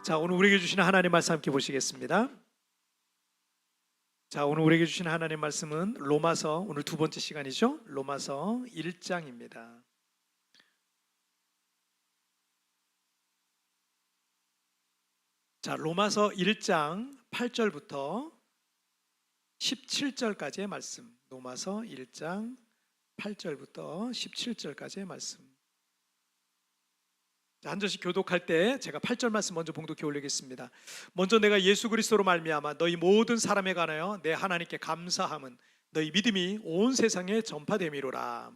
자, 오늘 우리에게 주시는 하나님 말씀 함께 보시겠습니다. 자, 오늘 우리에게 주시는 하나님 말씀은 로마서, 오늘 두 번째 시간이죠. 로마서 1장입니다. 자, 로마서 1장 8절부터 17절까지의 말씀. 로마서 1장 8절부터 17절까지의 말씀. 한 절씩 교독할 때 제가 8절 말씀 먼저 봉독해 올리겠습니다. 먼저 내가 예수 그리스도로 말미암아 너희 모든 사람에 관하여 내 하나님께 감사함은 너희 믿음이 온 세상에 전파됨이로라.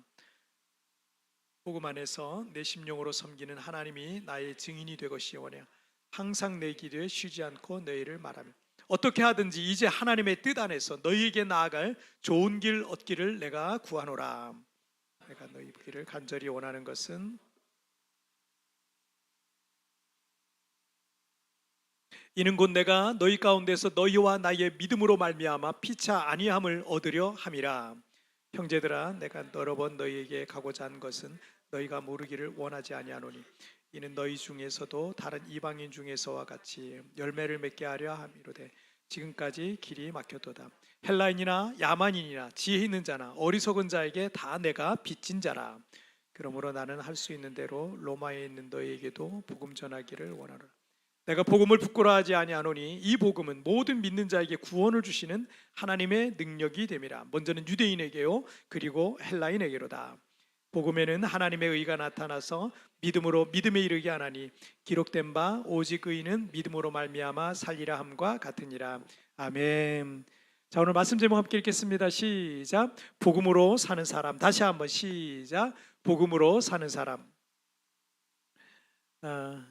복음 안에서 내 심령으로 섬기는 하나님이 나의 증인이 되것이오냐. 항상 내 길에 쉬지 않고 너희를 말하며 어떻게 하든지 이제 하나님의 뜻 안에서 너희에게 나아갈 좋은 길 얻기를 내가 구하노라. 내가 너희 길을 간절히 원하는 것은 이는 곧 내가 너희 가운데서 너희와 나의 믿음으로 말미암아 피차 아니함을 얻으려 함이라. 형제들아, 내가 여러 번 너희에게 가고자 한 것은 너희가 모르기를 원하지 아니하노니 이는 너희 중에서도 다른 이방인 중에서와 같이 열매를 맺게 하려 함이로되 지금까지 길이 막혔도다. 헬라인이나 야만인이나 지혜 있는 자나 어리석은 자에게 다 내가 빚진 자라. 그러므로 나는 할 수 있는 대로 로마에 있는 너희에게도 복음 전하기를 원하노라. 내가 복음을 부끄러워하지 아니하노니 이 복음은 모든 믿는 자에게 구원을 주시는 하나님의 능력이 됨이라. 먼저는 유대인에게요 그리고 헬라인에게로다. 복음에는 하나님의 의가 나타나서 믿음으로 믿음에 이르게 하나니 기록된 바 오직 의인은 믿음으로 말미암아 살리라 함과 같으니라. 아멘. 자, 오늘 말씀 제목 함께 읽겠습니다. 시작. 복음으로 사는 사람. 다시 한번 시작. 복음으로 사는 사람.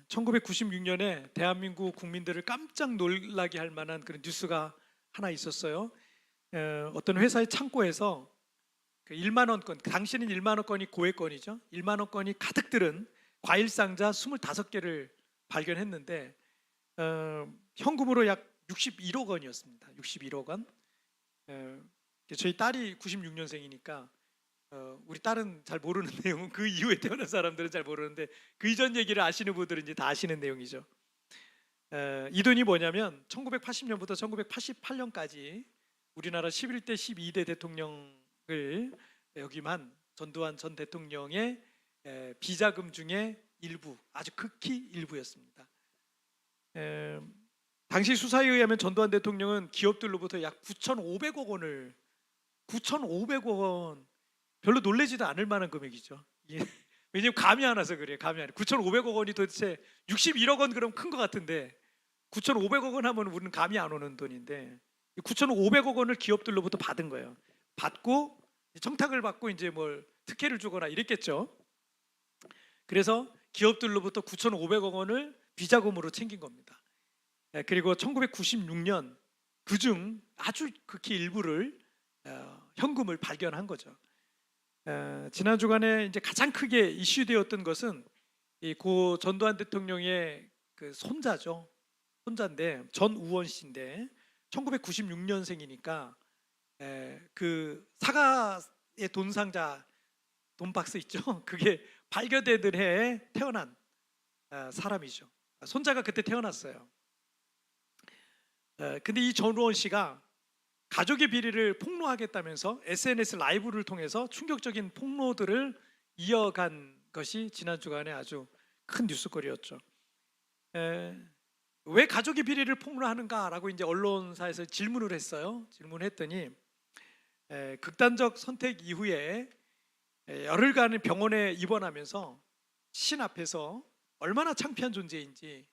1996년에 대한민국 국민들을 깜짝 놀라게 할 만한 그런 뉴스가 하나 있었어요. 어떤 회사의 창고에서 그 1만 원권, 당시는 1만 원권이 고액권이죠. 1만 원권이 가득 들은 과일 상자 25개를 발견했는데 현금으로 약 61억 원이었습니다. 61억 원. 저희 딸이 96년생이니까 우리 딸은 잘 모르는 내용은 그 이후에 태어난 사람들은 잘 모르는데 그 이전 얘기를 아시는 분들은 이제 다 아시는 내용이죠. 이 돈이 뭐냐면 1980년부터 1988년까지 우리나라 11대 12대 대통령을 역임한 전두환 전 대통령의 비자금 중에 일부, 아주 극히 일부였습니다. 당시 수사에 의하면 전두환 대통령은 기업들로부터 약 9,500억 원을 9,500억 원 별로 놀라지도 않을 만한 금액이죠. 왜냐면 감이 안 와서 그래요. 감이 안 와. 9,500억 원이 도대체 61억 원 그럼 큰 것 같은데 9,500억 원 하면 우리는 감이 안 오는 돈인데 9,500억 원을 기업들로부터 받은 거예요. 받고 청탁을 받고 이제 뭘 특혜를 주거나 이랬겠죠. 그래서 기업들로부터 9,500억 원을 비자금으로 챙긴 겁니다. 그리고 1996년 그중 아주 극히 일부를 현금을 발견한 거죠. 지난 주간에 이제 가장 크게 이슈되었던 것은 이 고 전두환 대통령의 그 손자죠. 손자인데 전우원 씨인데 1996년생이니까 그 사과의 돈 상자 돈 박스 있죠. 그게 발견되던 해에 태어난 사람이죠. 손자가 그때 태어났어요. 근데 이 전우원 씨가 가족의 비리를 폭로하겠다면서 SNS 라이브를 통해서 충격적인 폭로들을 이어간 것이 지난 주간에 아주 큰 뉴스거리였죠. 왜 가족의 비리를 폭로하는가라고 이제 언론사에서 질문을 했어요. 질문했더니 극단적 선택 이후에 열흘간 병원에 입원하면서 신 앞에서 얼마나 창피한 존재인지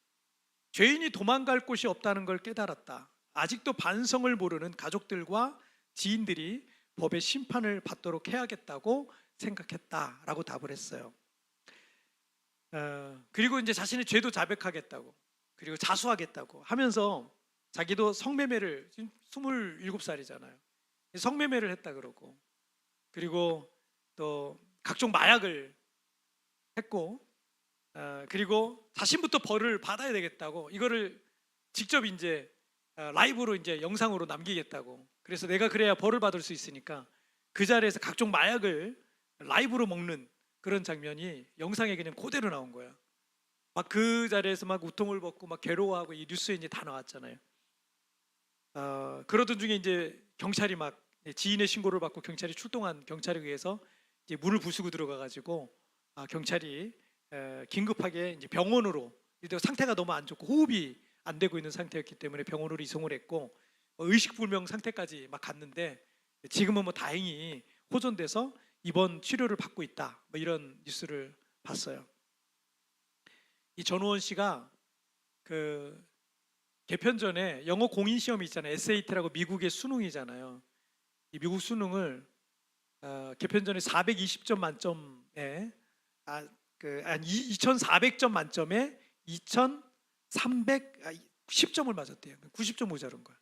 죄인이 도망갈 곳이 없다는 걸 깨달았다. 아직도 반성을 모르는 가족들과 지인들이 법의 심판을 받도록 해야겠다고 생각했다라고 답을 했어요. 그리고 이제 자신의 죄도 자백하겠다고 그리고 자수하겠다고 하면서 자기도 성매매를 지금 27살이잖아요. 성매매를 했다 그러고 그리고 또 각종 마약을 했고 그리고 자신부터 벌을 받아야 되겠다고 이거를 직접 이제 라이브로 이제 영상으로 남기겠다고. 그래서 내가 그래야 벌을 받을 수 있으니까 그 자리에서 각종 마약을 라이브로 먹는 그런 장면이 영상에 그냥 그대로 나온 거야. 막 그 자리에서 막 우통을 벗고 막 괴로워하고 이 뉴스에 이제 다 나왔잖아요. 그러던 중에 이제 경찰이 막 지인의 신고를 받고 경찰이 출동한 경찰에 의해서 이제 문을 부수고 들어가 가지고 경찰이 긴급하게 이제 병원으로 이때 상태가 너무 안 좋고 호흡이 안 되고 있는 상태였기 때문에 병원으로 이송을 했고 의식불명 상태까지 막 갔는데 지금은 뭐 다행히 호전돼서 입원 치료를 받고 있다. 뭐 이런 뉴스를 봤어요. 이 전우원 씨가 그 개편 전에 영어 공인 시험이 있잖아요. SAT라고 미국의 수능이잖아요. 이 미국 수능을 개편 전에 420점 만점에 2,400점 만점에 2,310점을 맞았대요. 90점 모자란 거야.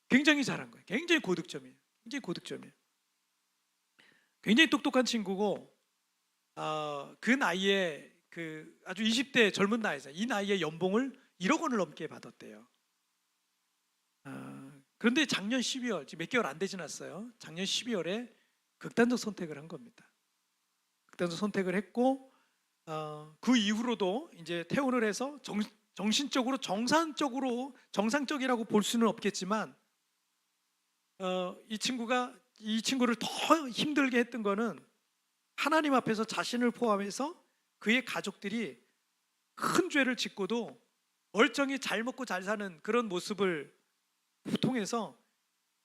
굉장히 잘한 거예요. 굉장히 고득점이에요. 굉장히 고득점이에요. 굉장히 똑똑한 친구고 그 나이에 그 아주 20대 젊은 나이잖아요. 이 나이에 연봉을 1억 원을 넘게 받았대요. 그런데 작년 12월, 지금 몇 개월 안 되지 않았어요. 작년 12월에 극단적 선택을 한 겁니다. 극단적 선택을 했고 그 이후로도 이제 퇴원을 해서 정신적으로 정상적이라고 볼 수는 없겠지만 이 친구를 더 힘들게 했던 거는 하나님 앞에서 자신을 포함해서 그의 가족들이 큰 죄를 짓고도 멀쩡히 잘 먹고 잘 사는 그런 모습을 통해서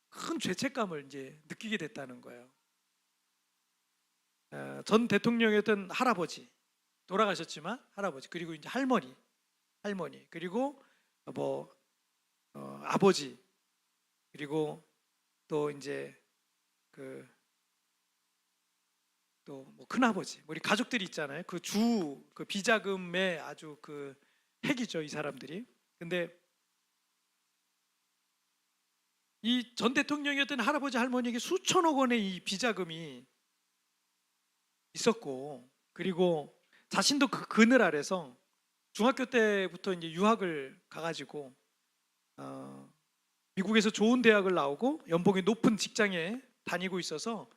큰 죄책감을 이제 느끼게 됐다는 거예요. 전 대통령이었던 할아버지, 돌아가셨지만 할아버지, 그리고 이제 할머니 그리고 뭐 아버지, 그리고 또 이제 또 뭐 큰아버지, 우리 가족들이 있잖아요. 그 비자금의 아주 그 핵이죠, 이 사람들이. 근데 이 전 대통령이었던 할아버지 할머니에게 수천억 원의 이 비자금이 있었고, 그리고 자신도 그 그늘 아래서 중학교 때부터 이제 유학을 가가지고 미국에서 좋은 대학을 나오고 연봉이 높은 직장에 다니고 있어서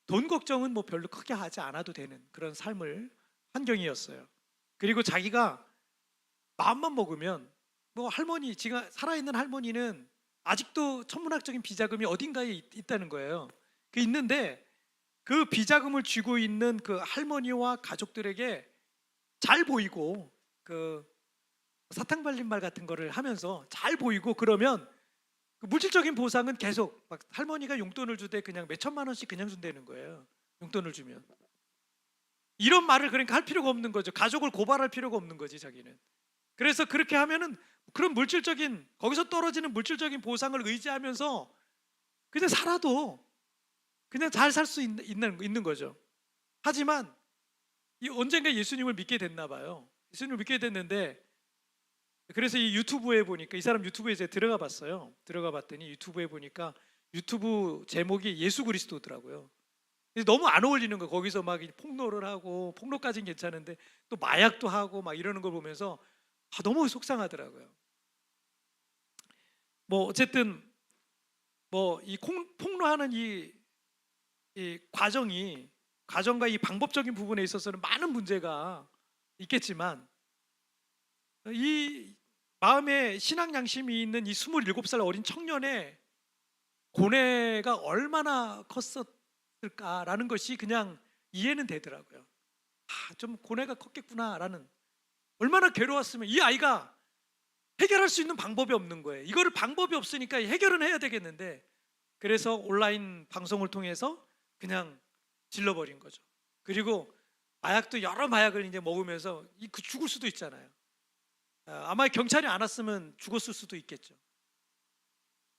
돈 걱정은 뭐 별로 크게 하지 않아도 되는 그런 삶을 환경이었어요. 그리고 자기가 마음만 먹으면 뭐 할머니, 지금 살아있는 할머니는 아직도 천문학적인 비자금이 어딘가에 있다는 거예요. 그 있는데 그 비자금을 쥐고 있는 그 할머니와 가족들에게 잘 보이고 그 사탕 발린 말 같은 거를 하면서 잘 보이고 그러면 그 물질적인 보상은 계속 막 할머니가 용돈을 주되 그냥 몇 천만 원씩 그냥 준다는 거예요. 용돈을 주면 이런 말을 그러니까 할 필요가 없는 거죠. 가족을 고발할 필요가 없는 거지 자기는. 그래서 그렇게 하면은 그런 물질적인 거기서 떨어지는 물질적인 보상을 의지하면서 그냥 살아도 그냥 잘 살 수 있는 거죠. 하지만 언젠가 예수님을 믿게 됐나 봐요. 예수님을 믿게 됐는데 그래서 이 유튜브에 보니까 이 사람 유튜브에 이제 들어가 봤어요. 들어가 봤더니 유튜브에 보니까 유튜브 제목이 예수 그리스도더라고요. 너무 안 어울리는 거예요. 거기서 막 폭로를 하고 폭로까지는 괜찮은데 또 마약도 하고 막 이러는 걸 보면서 너무 속상하더라고요. 뭐 어쨌든 뭐 이 폭로하는 이 과정과 이 방법적인 부분에 있어서는 많은 문제가 있겠지만 이 마음에 신앙 양심이 있는 이 27살 어린 청년의 고뇌가 얼마나 컸을까라는 것이 그냥 이해는 되더라고요. 좀 고뇌가 컸겠구나라는. 얼마나 괴로웠으면 이 아이가 해결할 수 있는 방법이 없는 거예요. 이거를 방법이 없으니까 해결은 해야 되겠는데 그래서 온라인 방송을 통해서 그냥 질러버린 거죠. 그리고 마약도 여러 마약을 이제 먹으면서 죽을 수도 있잖아요. 아마 경찰이 안 왔으면 죽었을 수도 있겠죠.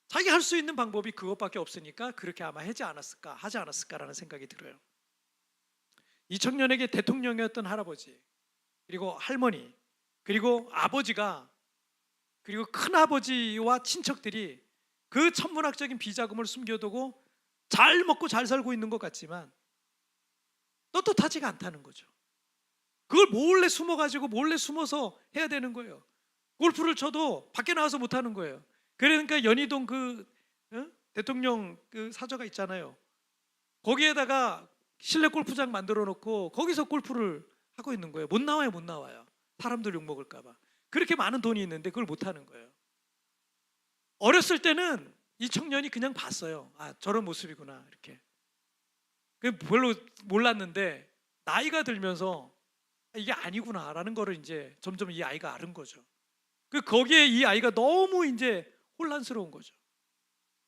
자기 할 수 있는 방법이 그것밖에 없으니까 그렇게 아마 하지 않았을까라는 생각이 들어요. 이 청년에게 대통령이었던 할아버지, 그리고 할머니, 그리고 아버지가, 그리고 큰아버지와 친척들이 그 천문학적인 비자금을 숨겨두고 잘 먹고 잘 살고 있는 것 같지만 떳떳하지가 않다는 거죠. 그걸 몰래 숨어서 해야 되는 거예요. 골프를 쳐도 밖에 나와서 못 하는 거예요. 그러니까 연희동 대통령 그 사저가 있잖아요. 거기에다가 실내 골프장 만들어 놓고 거기서 골프를 하고 있는 거예요. 못 나와요, 못 나와요. 사람들 욕 먹을까 봐. 그렇게 많은 돈이 있는데 그걸 못 하는 거예요. 어렸을 때는 이 청년이 그냥 봤어요. 아, 저런 모습이구나 이렇게. 별로 몰랐는데 나이가 들면서 이게 아니구나라는 거를 이제 점점 이 아이가 아는 거죠. 거기에 이 아이가 너무 이제 혼란스러운 거죠.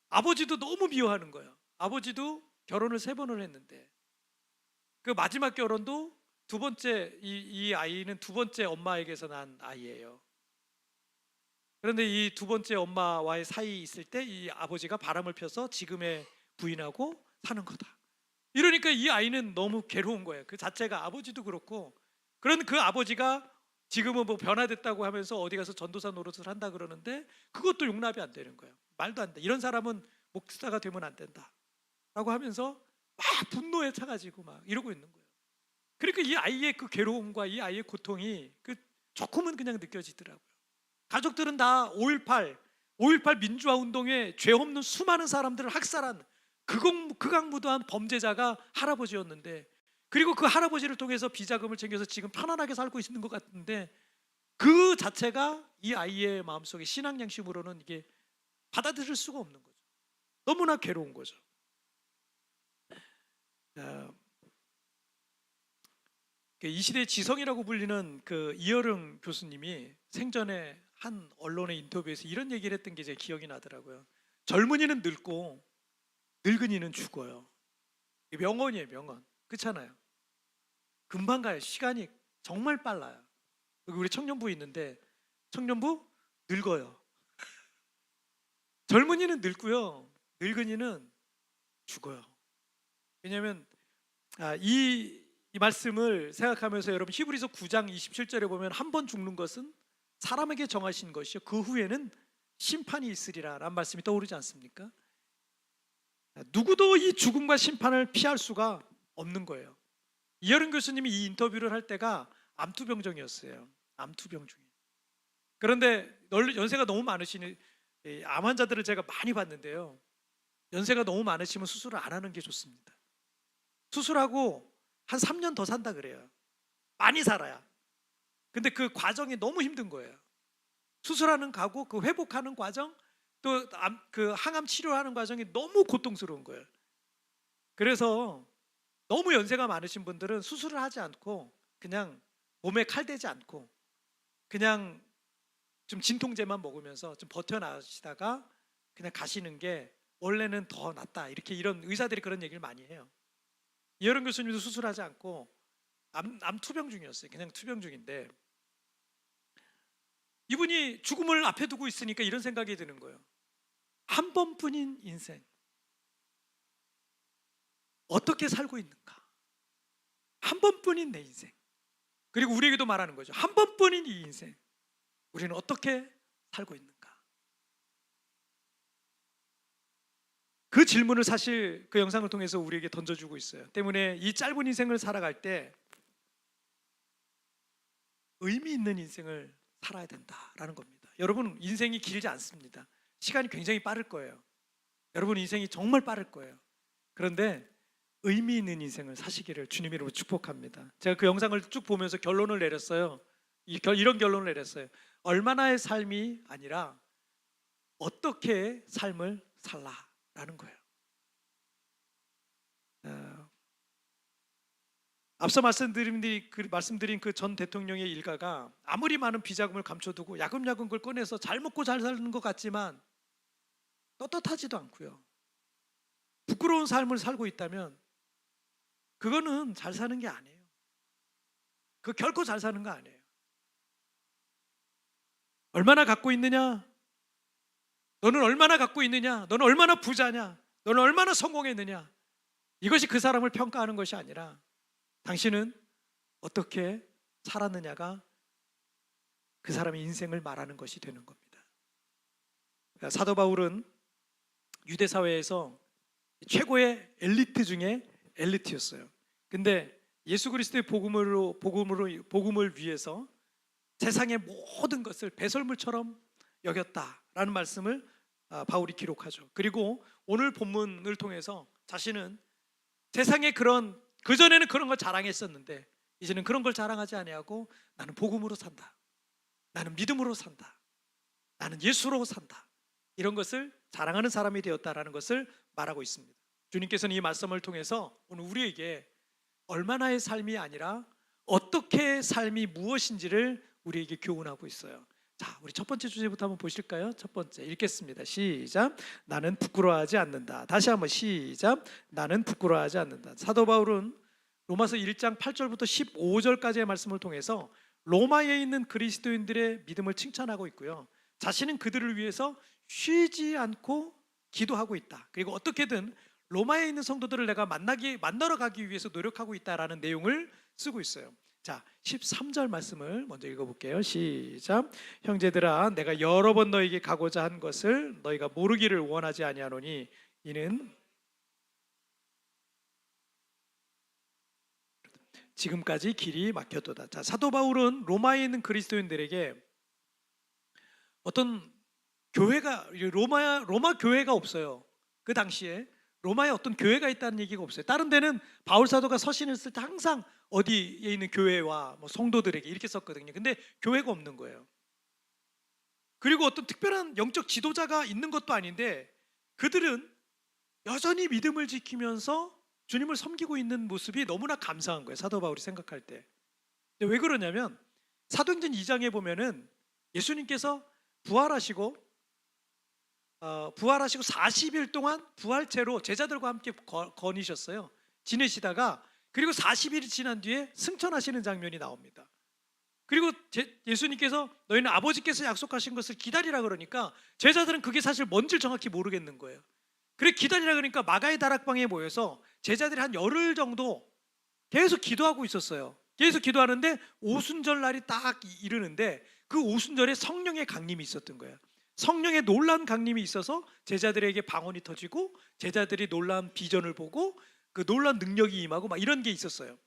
아버지도 너무 미워하는 거예요. 아버지도 결혼을 3번을 했는데 그 마지막 결혼도 두 번째, 이 아이는 두 번째 엄마에게서 난 아이예요. 그런데 이 두 번째 엄마와의 사이 있을 때 이 아버지가 바람을 펴서 지금의 부인하고 사는 거다. 이러니까 이 아이는 너무 괴로운 거예요. 그 자체가 아버지도 그렇고, 그런 그 아버지가 지금은 뭐 변화됐다고 하면서 어디 가서 전도사 노릇을 한다 그러는데 그것도 용납이 안 되는 거예요. 말도 안 돼. 이런 사람은 목사가 되면 안 된다 라고 하면서 막 분노에 차가지고 막 이러고 있는 거예요. 그러니까 이 아이의 그 괴로움과 이 아이의 고통이 조금은 그냥 느껴지더라고요. 가족들은 다 5.18 민주화 운동에 죄 없는 수많은 사람들을 학살한 극악무도한 범죄자가 할아버지였는데, 그리고 그 할아버지를 통해서 비자금을 챙겨서 지금 편안하게 살고 있는 것 같은데 그 자체가 이 아이의 마음속에 신앙 양심으로는 이게 받아들일 수가 없는 거죠. 너무나 괴로운 거죠. 이 시대의 지성이라고 불리는 그 이어릉 교수님이 생전에 한 언론의 인터뷰에서 이런 얘기를 했던 게 제 기억이 나더라고요. 젊은이는 늙고 늙은이는 죽어요. 명언이에요, 명언. 그렇잖아요. 금방 가요. 시간이 정말 빨라요. 여기 우리 청년부 있는데 청년부 늙어요. 젊은이는 늙고요, 늙은이는 죽어요. 왜냐하면 이 말씀을 생각하면서 여러분 히브리서 9장 27절에 보면 한 번 죽는 것은 사람에게 정하신 것이요 그 후에는 심판이 있으리라 라는 말씀이 떠오르지 않습니까? 누구도 이 죽음과 심판을 피할 수가 없는 거예요. 이어른 교수님이 이 인터뷰를 할 때가 암투병정이었어요. 암투병 중에. 그런데 연세가 너무 많으시니 암 환자들을 제가 많이 봤는데요, 연세가 너무 많으시면 수술을 안 하는 게 좋습니다. 수술하고 한 3년 더 산다 그래요. 많이 살아야. 근데 그 과정이 너무 힘든 거예요. 수술하는 가고 그 회복하는 과정, 또 그 항암 치료하는 과정이 너무 고통스러운 거예요. 그래서 너무 연세가 많으신 분들은 수술을 하지 않고 그냥 몸에 칼 대지 않고 그냥 좀 진통제만 먹으면서 좀 버텨나시다가 그냥 가시는 게 원래는 더 낫다, 이렇게 이런 의사들이 그런 얘기를 많이 해요. 이어른 교수님도 수술하지 않고 암 투병 중이었어요. 그냥 투병 중인데 이분이 죽음을 앞에 두고 있으니까 이런 생각이 드는 거예요. 한 번뿐인 인생 어떻게 살고 있는가? 한 번뿐인 내 인생. 그리고 우리에게도 말하는 거죠. 한 번뿐인 이 인생 우리는 어떻게 살고 있는가? 그 질문을 사실 그 영상을 통해서 우리에게 던져주고 있어요. 때문에 이 짧은 인생을 살아갈 때 의미 있는 인생을 살아야 된다라는 겁니다. 여러분, 인생이 길지 않습니다. 시간이 굉장히 빠를 거예요. 여러분 인생이 정말 빠를 거예요. 그런데 의미 있는 인생을 사시기를 주님 이름으로 축복합니다. 제가 그 영상을 쭉 보면서 결론을 내렸어요. 이런 결론을 내렸어요. 얼마나의 삶이 아니라 어떻게 삶을 살라라는 거예요. 앞서 말씀드린 그 전 대통령의 일가가 아무리 많은 비자금을 감춰두고 야금야금 그걸 꺼내서 잘 먹고 잘 사는 것 같지만 떳떳하지도 않고요, 부끄러운 삶을 살고 있다면 그거는 잘 사는 게 아니에요. 그 결코 잘 사는 거 아니에요. 얼마나 갖고 있느냐, 너는 얼마나 갖고 있느냐, 너는 얼마나 부자냐, 너는 얼마나 성공했느냐, 이것이 그 사람을 평가하는 것이 아니라 당신은 어떻게 살았느냐가 그 사람의 인생을 말하는 것이 되는 겁니다. 사도 바울은 유대 사회에서 최고의 엘리트 중에 엘리트였어요. 근데 예수 그리스도의 복음을 위해서 세상의 모든 것을 배설물처럼 여겼다라는 말씀을 바울이 기록하죠. 그리고 오늘 본문을 통해서 자신은 세상에 그전에는 그런 걸 자랑했었는데 이제는 그런 걸 자랑하지 아니하고 나는 복음으로 산다, 나는 믿음으로 산다, 나는 예수로 산다, 이런 것을 자랑하는 사람이 되었다라는 것을 말하고 있습니다. 주님께서는 이 말씀을 통해서 오늘 우리에게 얼마나의 삶이 아니라 어떻게 삶이 무엇인지를 우리에게 교훈하고 있어요. 자, 우리 첫 번째 주제부터 한번 보실까요? 첫 번째 읽겠습니다. 시작. 나는 부끄러워하지 않는다. 다시 한번 시작. 나는 부끄러워하지 않는다. 사도 바울은 로마서 1장 8절부터 15절까지의 말씀을 통해서 로마에 있는 그리스도인들의 믿음을 칭찬하고 있고요, 자신은 그들을 위해서 쉬지 않고 기도하고 있다. 그리고 어떻게든 로마에 있는 성도들을 내가 만나러 가기 위해서 노력하고 있다라는 내용을 쓰고 있어요. 자, 13절 말씀을 먼저 읽어볼게요. 시작. 형제들아, 내가 여러 번 너에게 가고자 한 것을 너희가 모르기를 원하지 아니하노니 이는 지금까지 길이 막혔도다. 자, 사도 바울은 로마에 있는 그리스도인들에게 어떤 교회가 로마 교회가 없어요. 그 당시에 로마에 어떤 교회가 있다는 얘기가 없어요. 다른 데는 바울 사도가 서신을 쓸 때 항상 어디에 있는 교회와 뭐 성도들에게 이렇게 썼거든요. 근데 교회가 없는 거예요. 그리고 어떤 특별한 영적 지도자가 있는 것도 아닌데 그들은 여전히 믿음을 지키면서 주님을 섬기고 있는 모습이 너무나 감사한 거예요, 사도 바울이 생각할 때. 근데 왜 그러냐면 사도행전 2장에 보면은 예수님께서 부활하시고 40일 동안 부활체로 제자들과 함께 거니셨어요. 지내시다가 그리고 40일이 지난 뒤에 승천하시는 장면이 나옵니다. 그리고 예수님께서 너희는 아버지께서 약속하신 것을 기다리라 그러니까 제자들은 그게 사실 뭔지 정확히 모르겠는 거예요. 그래 기다리라 그러니까 마가의 다락방에 모여서 제자들이 한 열흘 정도 계속 기도하고 있었어요. 계속 기도하는데 오순절 날이 딱 이르는데 그 오순절에 성령의 강림이 있었던 거예요. 성령의 놀라운 강림이 있어서 제자들에게 방언이 터지고 제자들이 놀라운 비전을 보고 그 놀라운 능력이 임하고 막 이런 게 있었어요.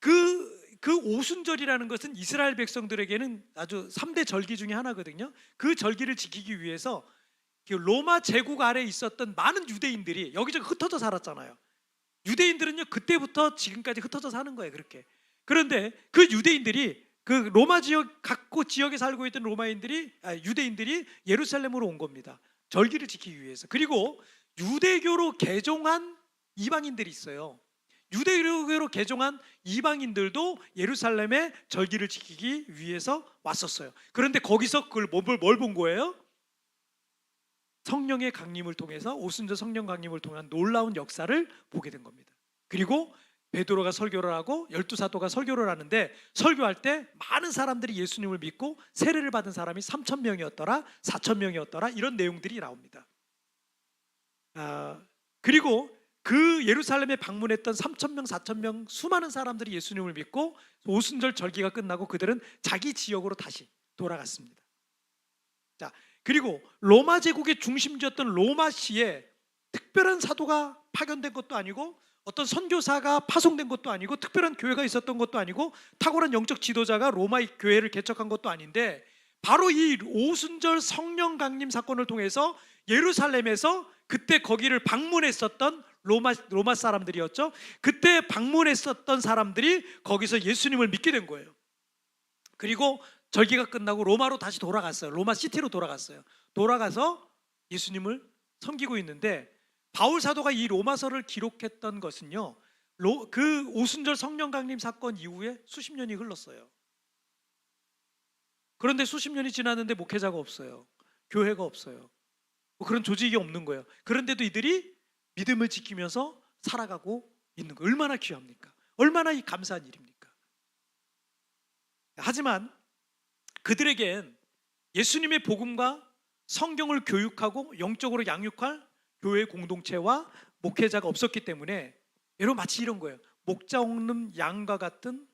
그 오순절이라는 것은 이스라엘 백성들에게는 아주 3대 절기 중에 하나거든요. 그 절기를 지키기 위해서 로마 제국 아래에 있었던 많은 유대인들이 여기저기 흩어져 살았잖아요. 유대인들은요 그때부터 지금까지 흩어져 사는 거예요. 그렇게. 그런데 그 유대인들이 그 로마 지역 각곳 지역에 살고 있던 유대인들이 예루살렘으로 온 겁니다. 절기를 지키기 위해서. 그리고 유대교로 개종한 이방인들이 있어요. 유대교로 개종한 이방인들도 예루살렘의 절기를 지키기 위해서 왔었어요. 그런데 거기서 그걸 뭘 본 거예요? 성령의 강림을 통해서 오순절 성령 강림을 통한 놀라운 역사를 보게 된 겁니다. 그리고 베드로가 설교를 하고 12사도가 설교를 하는데 설교할 때 많은 사람들이 예수님을 믿고 세례를 받은 사람이 3,000명이었더라 4,000명이었더라 이런 내용들이 나옵니다. 그리고 그 예루살렘에 방문했던 3,000명 4,000명 수많은 사람들이 예수님을 믿고 오순절 절기가 끝나고 그들은 자기 지역으로 다시 돌아갔습니다. 자, 그리고 로마 제국의 중심지였던 로마시에 특별한 사도가 파견된 것도 아니고 어떤 선교사가 파송된 것도 아니고 특별한 교회가 있었던 것도 아니고 탁월한 영적 지도자가 로마 교회를 개척한 것도 아닌데 바로 이 오순절 성령 강림 사건을 통해서 예루살렘에서 그때 거기를 방문했었던 로마 사람들이었죠. 그때 방문했었던 사람들이 거기서 예수님을 믿게 된 거예요. 그리고 절기가 끝나고 로마로 다시 돌아갔어요. 로마 시티로 돌아갔어요. 돌아가서 예수님을 섬기고 있는데 바울 사도가 이 로마서를 기록했던 것은요, 그 오순절 성령 강림 사건 이후에 수십 년이 흘렀어요. 그런데 수십 년이 지났는데 목회자가 없어요. 교회가 없어요. 그런 조직이 없는 거예요. 그런데도 이들이 믿음을 지키면서 살아가고 있는 거 얼마나 귀합니까? 얼마나 이 감사한 일입니까? 하지만 그들에겐 예수님의 복음과 성경을 교육하고 영적으로 양육할 교회 공동체와 목회자가 없었기 때문에 여러분 마치 이런 거예요. 목자 없는 양과 같은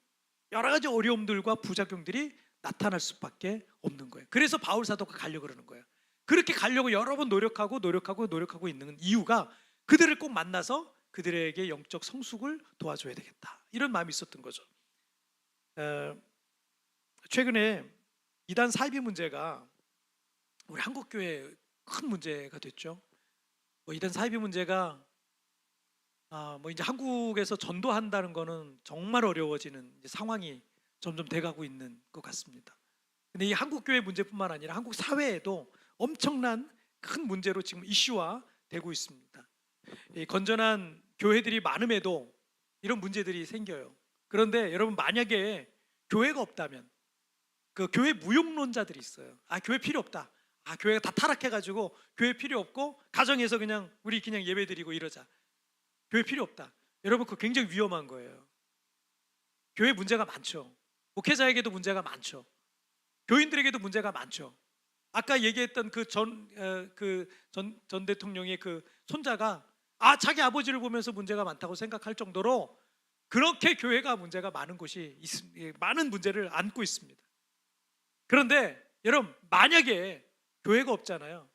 여러 가지 어려움들과 부작용들이 나타날 수밖에 없는 거예요. 그래서 바울 사도가 가려고 그러는 거예요. 그렇게 가려고 여러 번 노력하고 있는 이유가 그들을 꼭 만나서 그들에게 영적 성숙을 도와줘야 되겠다 이런 마음이 있었던 거죠. 최근에 이단 사이비 문제가 우리 한국교회에 큰 문제가 됐죠. 이단 사이비 문제가 뭐 이제 한국에서 전도한다는 거는 정말 어려워지는 이제 상황이 점점 돼가고 있는 것 같습니다. 근데 이 한국 교회 문제뿐만 아니라 한국 사회에도 엄청난 큰 문제로 지금 이슈화 되고 있습니다. 이 건전한 교회들이 많음에도 이런 문제들이 생겨요. 그런데 여러분, 만약에 교회가 없다면, 그 교회 무용론자들이 있어요. 교회 필요 없다. 교회가 다 타락해가지고 교회 필요 없고 가정에서 그냥 우리 그냥 예배드리고 이러자. 교회 필요 없다. 여러분, 그거 굉장히 위험한 거예요. 교회 문제가 많죠. 목회자에게도 문제가 많죠. 교인들에게도 문제가 많죠. 아까 얘기했던 전 대통령의 그 손자가 자기 아버지를 보면서 문제가 많다고 생각할 정도로 그렇게 교회가 문제가 많은 곳이 많은 문제를 안고 있습니다. 그런데 여러분, 만약에 교회가 없잖아요.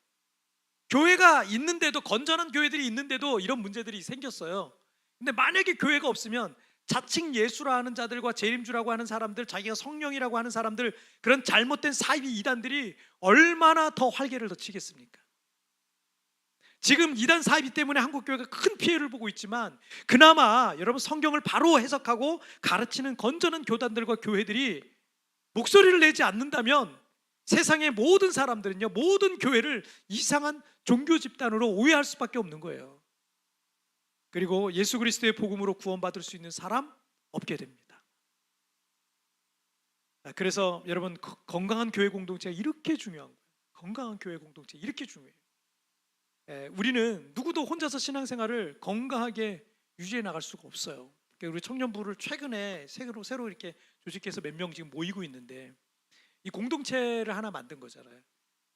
교회가 있는데도, 건전한 교회들이 있는데도 이런 문제들이 생겼어요. 근데 만약에 교회가 없으면 자칭 예수라 하는 자들과 재림주라고 하는 사람들, 자기가 성령이라고 하는 사람들, 그런 잘못된 사이비 이단들이 얼마나 더 활개를 더 치겠습니까? 지금 이단 사이비 때문에 한국 교회가 큰 피해를 보고 있지만, 그나마 여러분 성경을 바로 해석하고 가르치는 건전한 교단들과 교회들이 목소리를 내지 않는다면 세상의 모든 사람들은요, 모든 교회를 이상한 종교 집단으로 오해할 수밖에 없는 거예요. 그리고 예수 그리스도의 복음으로 구원받을 수 있는 사람 없게 됩니다. 그래서 여러분, 건강한 교회 공동체가 이렇게 중요한 거예요. 건강한 교회 공동체 이렇게 중요해요. 우리는 누구도 혼자서 신앙생활을 건강하게 유지해 나갈 수가 없어요. 우리 청년부를 최근에 새로 이렇게 조직해서 몇 명 지금 모이고 있는데, 이 공동체를 하나 만든 거잖아요.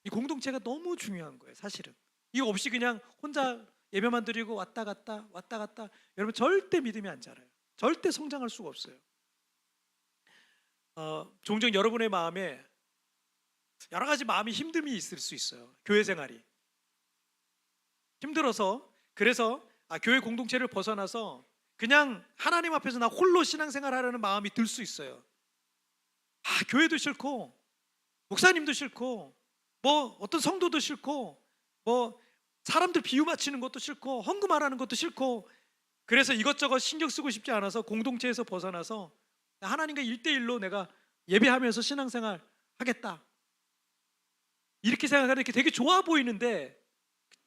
이 공동체가 너무 중요한 거예요. 사실은 이거 없이 그냥 혼자 예배만 드리고 왔다 갔다 여러분, 절대 믿음이 안 자라요. 절대 성장할 수가 없어요. 종종 여러분의 마음에 여러 가지 마음이 힘듦이 있을 수 있어요. 교회 생활이 힘들어서, 그래서 교회 공동체를 벗어나서 그냥 하나님 앞에서 나 홀로 신앙생활 하려는 마음이 들 수 있어요. 교회도 싫고 목사님도 싫고 뭐 어떤 성도도 싫고 뭐 사람들 비유 맞추는 것도 싫고 헌금하라는 것도 싫고, 그래서 이것저것 신경 쓰고 싶지 않아서 공동체에서 벗어나서 하나님과 1대1로 내가 예배하면서 신앙생활 하겠다, 이렇게 생각하는 게 되게 좋아 보이는데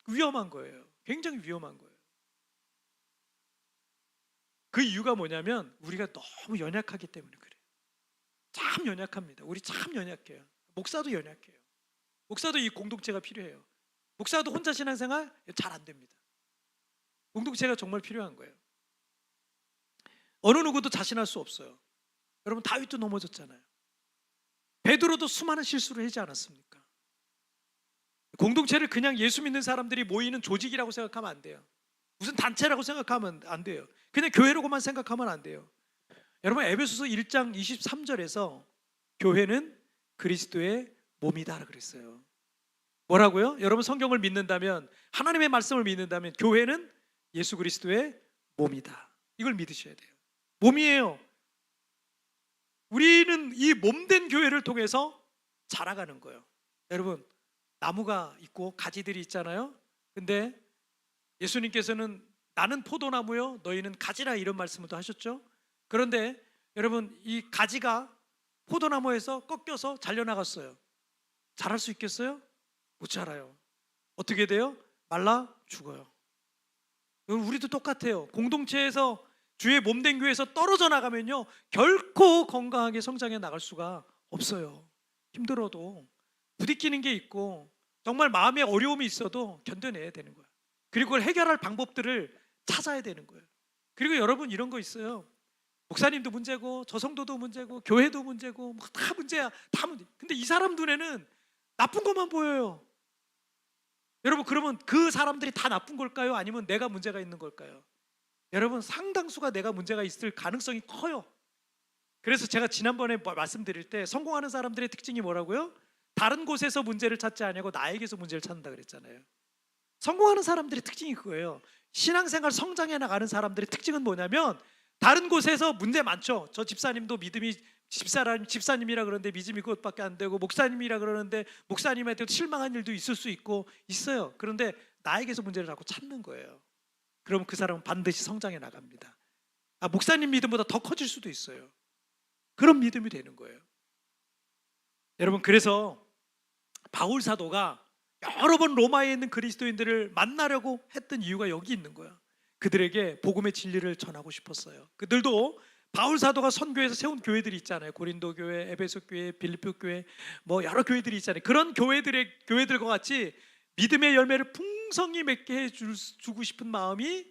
위험한 거예요. 굉장히 위험한 거예요. 그 이유가 뭐냐면 우리가 너무 연약하기 때문에 그래요. 참 연약합니다. 우리 참 연약해요. 목사도 연약해요. 목사도 이 공동체가 필요해요. 목사도 혼자 신앙생활 잘 안 됩니다. 공동체가 정말 필요한 거예요. 어느 누구도 자신할 수 없어요. 여러분, 다윗도 넘어졌잖아요. 베드로도 수많은 실수를 하지 않았습니까? 공동체를 그냥 예수 믿는 사람들이 모이는 조직이라고 생각하면 안 돼요. 무슨 단체라고 생각하면 안 돼요. 그냥 교회라고만 생각하면 안 돼요. 여러분, 에베소서 1장 23절에서 교회는 그리스도의 몸이다 그랬어요. 뭐라고요? 여러분, 성경을 믿는다면, 하나님의 말씀을 믿는다면 교회는 예수 그리스도의 몸이다. 이걸 믿으셔야 돼요. 몸이에요. 우리는 이 몸된 교회를 통해서 자라가는 거예요. 여러분, 나무가 있고 가지들이 있잖아요. 근데 예수님께서는 나는 포도나무요 너희는 가지라, 이런 말씀을 또 하셨죠. 그런데 여러분, 이 가지가 포도나무에서 꺾여서 잘려나갔어요. 자랄 수 있겠어요? 못 자라요. 어떻게 돼요? 말라 죽어요. 우리도 똑같아요. 공동체에서, 주의 몸된 교회에서 떨어져 나가면요 결코 건강하게 성장해 나갈 수가 없어요. 힘들어도, 부딪히는 게 있고 정말 마음에 어려움이 있어도 견뎌내야 되는 거예요. 그리고 그걸 해결할 방법들을 찾아야 되는 거예요. 그리고 여러분, 이런 거 있어요. 목사님도 문제고 저 성도도 문제고 교회도 문제고 뭐 다 문제야. 다 문제. 근데 이 사람 눈에는 나쁜 것만 보여요. 여러분, 그러면 그 사람들이 다 나쁜 걸까요? 아니면 내가 문제가 있는 걸까요? 여러분, 상당수가 내가 문제가 있을 가능성이 커요. 그래서 제가 지난번에 말씀드릴 때 성공하는 사람들의 특징이 뭐라고요? 다른 곳에서 문제를 찾지 아니하고 나에게서 문제를 찾는다 그랬잖아요. 성공하는 사람들의 특징이 그거예요. 신앙생활 성장해 나가는 사람들의 특징은 뭐냐면, 다른 곳에서 문제 많죠. 저 집사님도 믿음이 집사님이라 그러는데 믿음이 그것밖에 안 되고, 목사님이라 그러는데 목사님한테도 실망한 일도 있을 수 있고 있어요. 그런데 나에게서 문제를 자꾸 찾는 거예요. 그럼 그 사람은 반드시 성장해 나갑니다. 목사님 믿음보다 더 커질 수도 있어요. 그런 믿음이 되는 거예요. 여러분, 그래서 바울 사도가 여러 번 로마에 있는 그리스도인들을 만나려고 했던 이유가 여기 있는 거야. 그들에게 복음의 진리를 전하고 싶었어요. 그들도 바울 사도가 선교에서 세운 교회들이 있잖아요. 고린도 교회, 에베소 교회, 빌립보 교회, 뭐 여러 교회들이 있잖아요. 그런 교회들과 같이 믿음의 열매를 풍성히 맺게 주고 싶은 마음이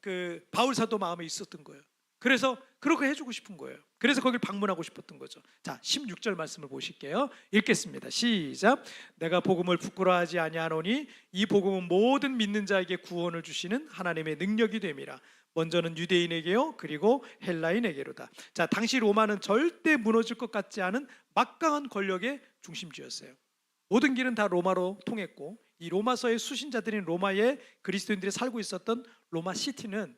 그 바울 사도 마음에 있었던 거예요. 그래서 그렇게 해주고 싶은 거예요. 그래서 거길 방문하고 싶었던 거죠. 자, 16절 말씀을 보실게요. 읽겠습니다. 시작. 내가 복음을 부끄러워하지 아니하노니 이 복음은 모든 믿는 자에게 구원을 주시는 하나님의 능력이 됨이라. 먼저는 유대인에게요, 그리고 헬라인에게로다. 자, 당시 로마는 절대 무너질 것 같지 않은 막강한 권력의 중심지였어요. 모든 길은 다 로마로 통했고, 이 로마서의 수신자들인 로마의 그리스도인들이 살고 있었던 로마 시티는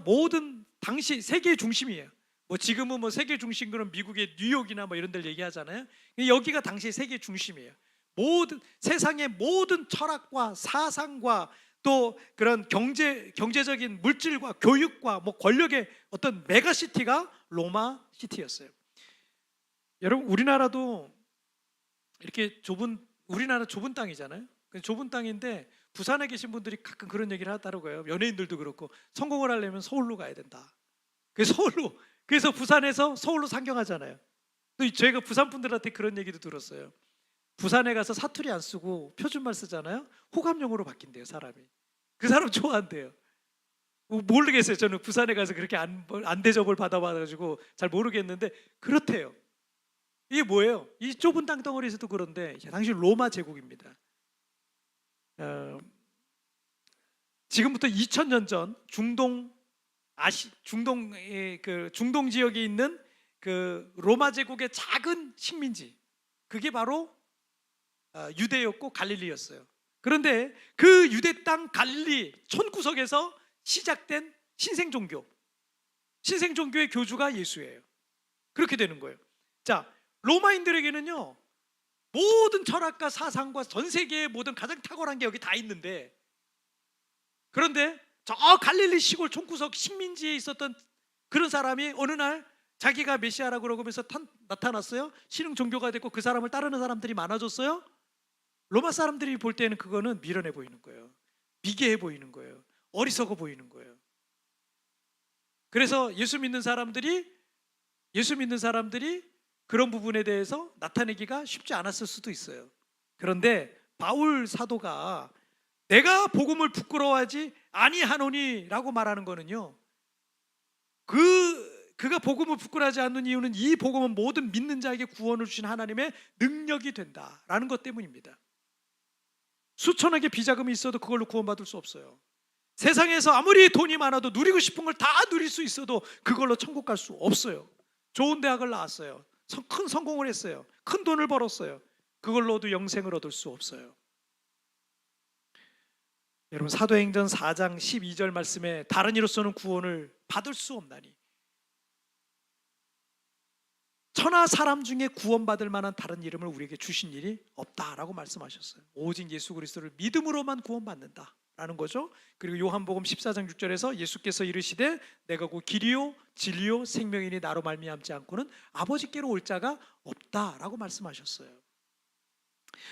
모든 당시 세계의 중심이에요. 뭐 지금은 뭐 세계 중심 그런 미국의 뉴욕이나 뭐 이런 데를 얘기하잖아요. 여기가 당시 세계 중심이에요. 모든 세상의 모든 철학과 사상과 또 그런 경제적인 물질과 교육과 뭐 권력의 어떤 메가시티가 로마 시티였어요. 여러분, 우리나라도 이렇게 우리나라 좁은 땅이잖아요. 좁은 땅인데 부산에 계신 분들이 가끔 그런 얘기를 하더라고요. 연예인들도 그렇고 성공을 하려면 서울로 가야 된다. 그래서 부산에서 서울로 상경하잖아요. 또 저희가 부산 분들한테 그런 얘기도 들었어요. 부산에 가서 사투리 안 쓰고 표준말 쓰잖아요. 호감형으로 바뀐대요, 사람이. 그 사람 좋아한대요. 모르겠어요. 저는 부산에 가서 그렇게 안 대접을 받아봐가지고 잘 모르겠는데 그렇대요. 이게 뭐예요? 이 좁은 땅덩어리에서도 그런데 당시 로마 제국입니다. 지금부터 2000년 전 중동 지역에 있는 그 로마 제국의 작은 식민지, 그게 바로 유대였고 갈릴리였어요. 그런데 그 유대 땅 갈릴리 촌구석에서 시작된 신생 종교의 교주가 예수예요. 그렇게 되는 거예요. 자, 로마인들에게는요, 모든 철학과 사상과 전 세계의 모든 가장 탁월한 게 여기 다 있는데, 그런데 저 갈릴리 시골 촌구석 식민지에 있었던 그런 사람이 어느 날 자기가 메시아라고 그러면서 나타났어요. 신흥 종교가 됐고 그 사람을 따르는 사람들이 많아졌어요. 로마 사람들이 볼 때는 그거는 미련해 보이는 거예요. 미개해 보이는 거예요. 어리석어 보이는 거예요. 그래서 예수 믿는 사람들이 그런 부분에 대해서 나타내기가 쉽지 않았을 수도 있어요. 그런데 바울 사도가 내가 복음을 부끄러워하지 아니하노니라고 말하는 거는요, 그가 복음을 부끄러워하지 않는 이유는 이 복음은 모든 믿는 자에게 구원을 주신 하나님의 능력이 된다라는 것 때문입니다. 수천억의 비자금이 있어도 그걸로 구원받을 수 없어요. 세상에서 아무리 돈이 많아도 누리고 싶은 걸 다 누릴 수 있어도 그걸로 천국 갈 수 없어요. 좋은 대학을 나왔어요. 큰 성공을 했어요. 큰 돈을 벌었어요. 그걸로도 영생을 얻을 수 없어요. 여러분, 사도행전 4장 12절 말씀에 다른 이로서는 구원을 받을 수 없나니, 천하 사람 중에 구원받을 만한 다른 이름을 우리에게 주신 일이 없다라고 말씀하셨어요. 오직 예수 그리스도를 믿음으로만 구원받는다라는 거죠. 그리고 요한복음 14장 6절에서 예수께서 이르시되 내가 곧 길이요 진리요 생명이니 나로 말미암지 않고는 아버지께로 올 자가 없다라고 말씀하셨어요.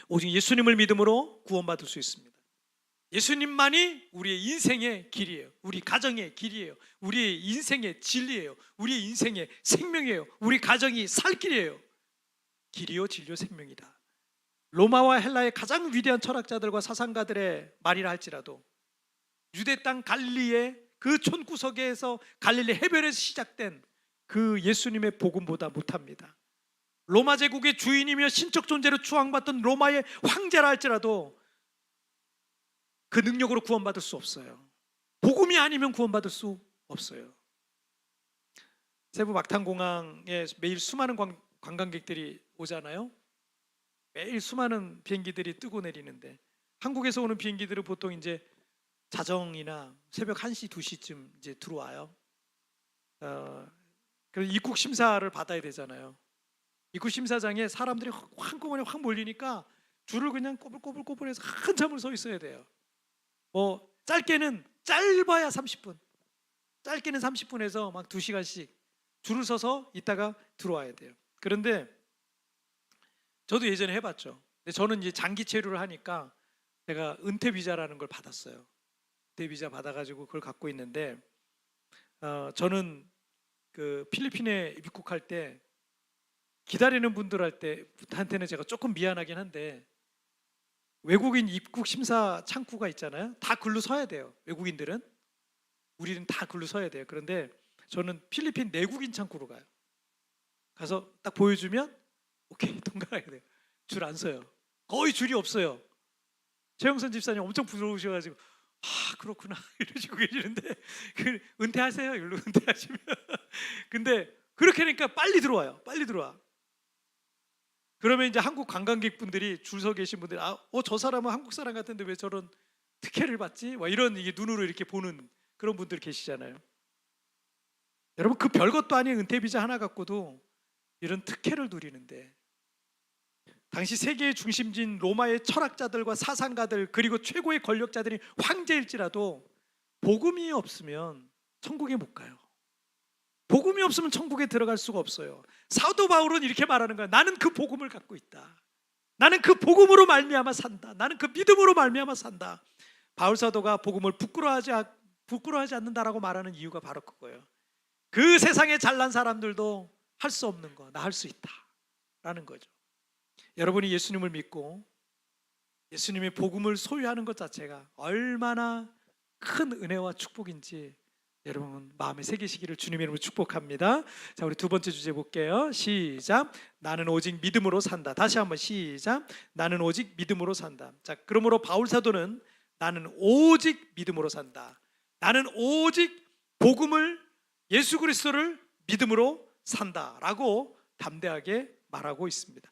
오직 예수님을 믿음으로 구원받을 수 있습니다. 예수님만이 우리의 인생의 길이에요. 우리 가정의 길이에요. 우리의 인생의 진리예요. 우리의 인생의 생명이에요. 우리 가정이 살 길이에요. 길이요 진리요 생명이다. 로마와 헬라의 가장 위대한 철학자들과 사상가들의 말이라 할지라도 유대 땅 갈릴리의 그 촌구석에서 갈릴리 해변에서 시작된 그 예수님의 복음보다 못합니다. 로마 제국의 주인이며 신적 존재로 추앙받던 로마의 황제라 할지라도 그 능력으로 구원받을 수 없어요. 복음이 아니면 구원받을 수 없어요. 세부 막탄공항에 매일 수많은 관광객들이 오잖아요. 매일 수많은 비행기들이 뜨고 내리는데 한국에서 오는 비행기들은 보통 이제 자정이나 새벽 1시, 2시쯤 이제 들어와요. 그래서 입국 심사를 받아야 되잖아요. 입국 심사장에 사람들이 한꺼번에 확 몰리니까 줄을 그냥 꼬불꼬불꼬불해서 한참을 서 있어야 돼요. 뭐 짧아야 30분, 짧게는 30분에서 막 2시간씩 줄을 서서 있다가 들어와야 돼요. 그런데 저도 예전에 해봤죠. 근데 저는 이제 장기 체류를 하니까 제가 은퇴 비자라는 걸 받았어요. 은퇴 비자 받아가지고 그걸 갖고 있는데 저는 그 필리핀에 입국할 때 기다리는 분들한테는 제가 조금 미안하긴 한데 외국인 입국 심사 창구가 있잖아요. 다 글로 서야 돼요. 외국인들은 우리는 다 글로 서야 돼요. 그런데 저는 필리핀 내국인 창구로 가요. 가서 딱 보여주면 오케이 통과해야 돼요. 줄 안 서요. 거의 줄이 없어요. 최영선 집사님 엄청 부러우셔가지고 그렇구나 이러시고 계시는데 은퇴하세요. 일로 은퇴하시면 근데 그렇게 하니까 빨리 들어와요. 빨리 들어와. 그러면 이제 한국 관광객분들이 줄 서 계신 분들이 저 사람은 한국 사람 같은데 왜 저런 특혜를 받지? 뭐 이런 이게 눈으로 이렇게 보는 그런 분들 계시잖아요. 여러분 그 별것도 아닌 은퇴 비자 하나 갖고도 이런 특혜를 누리는데 당시 세계의 중심지인 로마의 철학자들과 사상가들 그리고 최고의 권력자들이 황제일지라도 복음이 없으면 천국에 못 가요. 복음이 없으면 천국에 들어갈 수가 없어요. 사도 바울은 이렇게 말하는 거야. 나는 그 복음을 갖고 있다. 나는 그 복음으로 말미암아 산다. 나는 그 믿음으로 말미암아 산다. 바울 사도가 복음을 부끄러워하지 않는다라고 말하는 이유가 바로 그거예요. 그 세상에 잘난 사람들도 할 수 없는 거 나 할 수 있다라는 거죠. 여러분이 예수님을 믿고 예수님의 복음을 소유하는 것 자체가 얼마나 큰 은혜와 축복인지 여러분 마음에 새기시기를 주님의 이름으로 축복합니다. 자, 우리 두 번째 주제 볼게요. 시작. 나는 오직 믿음으로 산다. 다시 한번 시작. 나는 오직 믿음으로 산다. 자, 그러므로 바울 사도는 나는 오직 믿음으로 산다. 나는 오직 복음을 예수 그리스도를 믿음으로 산다라고 담대하게 말하고 있습니다.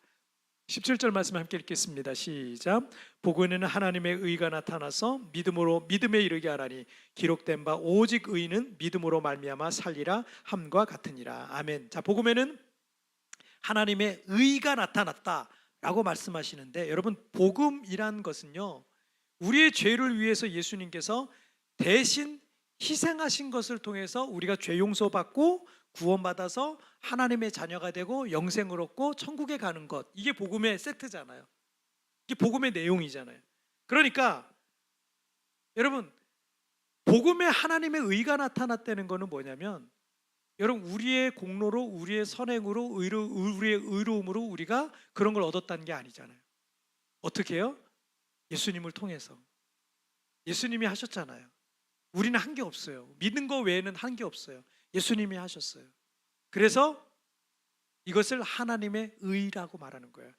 17절 말씀 함께 읽겠습니다. 시작. 보고는 하나님의 의가 나타나서 믿음에 이르게 하라니 기록된 바 오직 의인은 믿음으로 말미암아 살리라 함과 같으니라. 아멘. 자, 복음에는 하나님의 의가 나타났다라고 말씀하시는데 여러분 복음이란 것은요 우리의 죄를 위해서 예수님께서 대신 희생하신 것을 통해서 우리가 죄 용서받고 구원받아서 하나님의 자녀가 되고 영생을 얻고 천국에 가는 것, 이게 복음의 세트잖아요. 이게 복음의 내용이잖아요. 그러니까 여러분 복음에 하나님의 의가 나타났다는 것은 뭐냐면 여러분 우리의 공로로 우리의 선행으로 우리의 의로움으로 우리가 그런 걸 얻었다는 게 아니잖아요. 어떻게 해요? 예수님을 통해서 예수님이 하셨잖아요. 우리는 한 게 없어요. 믿는 거 외에는 한 게 없어요. 예수님이 하셨어요. 그래서 이것을 하나님의 의라고 말하는 거예요.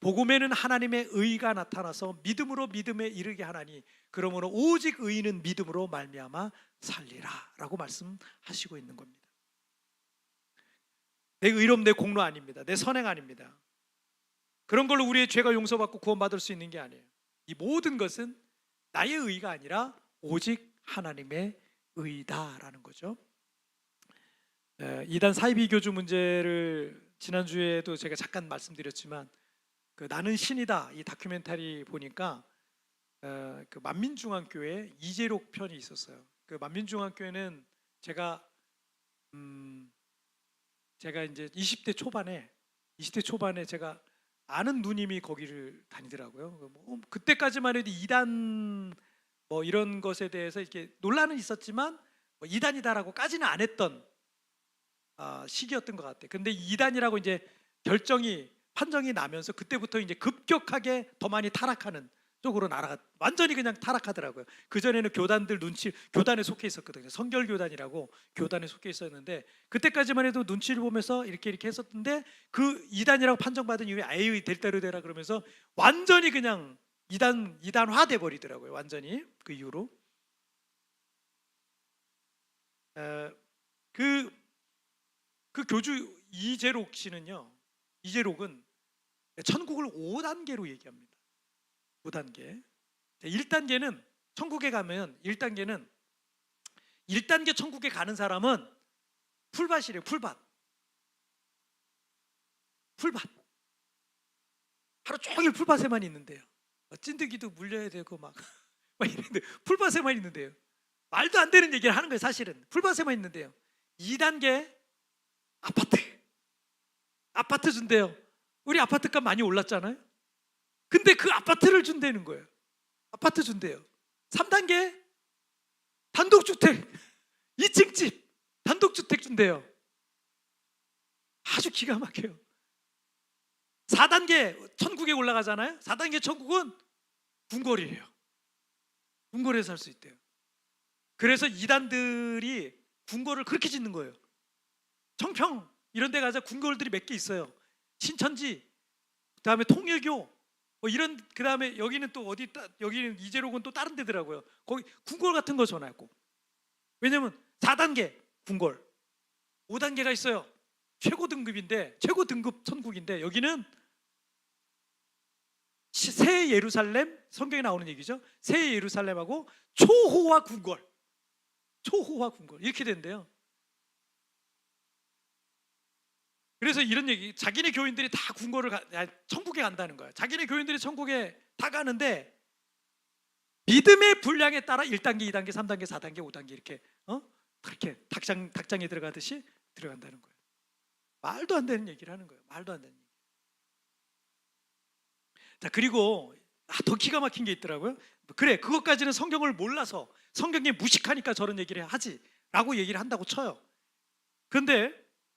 복음에는 하나님의 의가 나타나서 믿음으로 믿음에 이르게 하나니 그러므로 오직 의인은 믿음으로 말미암아 살리라 라고 말씀하시고 있는 겁니다. 내 의로움 내 공로 아닙니다. 내 선행 아닙니다. 그런 걸로 우리의 죄가 용서받고 구원받을 수 있는 게 아니에요. 이 모든 것은 나의 의가 아니라 오직 하나님의 의다라는 거죠. 이단 사이비 교주 문제를 지난주에도 제가 잠깐 말씀드렸지만 그 나는 신이다 이 다큐멘터리 보니까 그 만민중앙교회 이재록 편이 있었어요. 그 만민중앙교회는 제가 이제 20대 초반에 제가 아는 누님이 거기를 다니더라고요. 그때까지만 해도 이단 뭐 이런 것에 대해서 이렇게 논란은 있었지만 뭐 이단이다라고까지는 안 했던 시기였던 것 같아요. 근데 이단이라고 이제 판정이 나면서 그때부터 이제 급격하게 더 많이 타락하는 쪽으로 완전히 그냥 타락하더라고요. 그 전에는 교단에 속해 있었거든요. 성결교단이라고 교단에 속해 있었는데 그때까지만 해도 눈치를 보면서 이렇게 했었는데 그 이단이라고 판정받은 이후에 아예 될 대로 되라 그러면서 완전히 그냥 이단화 돼 버리더라고요. 완전히 그 이후로 그 교주 이재록은 천국을 5단계로 얘기합니다. 5단계. 1단계는 천국에 가면 1단계 천국에 가는 사람은 풀밭이래요. 풀밭. 하루 종일 풀밭에만 있는데요. 찐득이도 물려야 되고 막 막 이랬는데 풀밭에만 있는데요. 말도 안 되는 얘기를 하는 거예요. 사실은 풀밭에만 있는데요. 2단계 아파트 준대요. 우리 아파트값 많이 올랐잖아요. 근데 그 아파트를 준다는 거예요. 아파트 준대요. 3단계 단독주택 2층 집 단독주택 준대요. 아주 기가 막혀요. 4단계 천국에 올라가잖아요. 4단계 천국은 궁궐이에요. 궁궐에 살 수 있대요. 그래서 이단들이 궁궐을 그렇게 짓는 거예요. 청평 이런 데 가서 궁궐들이 몇 개 있어요. 신천지, 그다음에 통일교 뭐 이런, 그다음에 여기는 또 어디 여기는 이재록은 또 다른 데더라고요. 거기 궁궐 같은 거 전하고. 왜냐면 4단계 궁궐, 5단계가 있어요. 최고 등급인데 최고 등급 천국인데 여기는 새 예루살렘, 성경에 나오는 얘기죠. 새 예루살렘하고 초호화 궁궐, 초호화 궁궐 이렇게 된대요. 그래서 이런 얘기, 자기네 교인들이 다 천국에 간다는 거야. 자기네 교인들이 천국에 다 가는데 믿음의 분량에 따라 1단계, 2단계, 3단계, 4단계, 5단계 이렇게 그렇게 닭장에 들어가듯이 들어간다는 거예요. 말도 안 되는 얘기를 하는 거예요. 말도 안 되는 얘기. 자, 그리고 더 기가 막힌 게 있더라고요. 그래, 그것까지는 성경을 몰라서 성경에 무식하니까 저런 얘기를 하지 라고 얘기를 한다고 쳐요. 그런데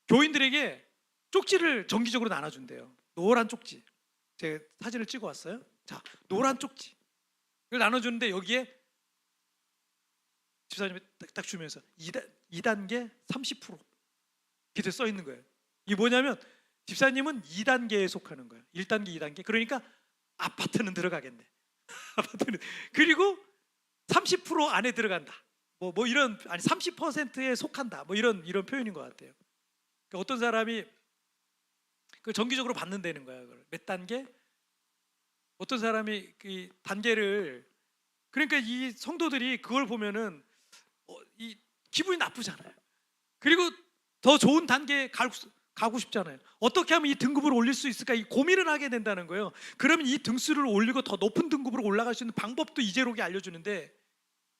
교인들에게 쪽지를 정기적으로 나눠준대요. 노란 쪽지. 제가 사진을 찍어 왔어요. 자, 노란 쪽지 이걸 나눠주는데 여기에 집사님이 딱 주면서 2단계 30% 이렇게 써 있는 거예요. 이게 뭐냐면 집사님은 2단계에 속하는 거예요. 1단계, 2단계. 그러니까 아파트는 들어가겠네. 아파트는. 그리고 30% 안에 들어간다. 뭐 이런, 아니 30%에 속한다. 뭐 이런 표현인 것 같아요. 그러니까 어떤 사람이 그 정기적으로 받는다는 거야. 몇 단계? 어떤 사람이 그 단계를, 그러니까 이 성도들이 그걸 보면은 이 기분이 나쁘잖아요. 그리고 더 좋은 단계에 가고 싶잖아요. 어떻게 하면 이 등급을 올릴 수 있을까? 이 고민을 하게 된다는 거예요. 그러면 이 등수를 올리고 더 높은 등급으로 올라갈 수 있는 방법도 이재록이 알려주는데,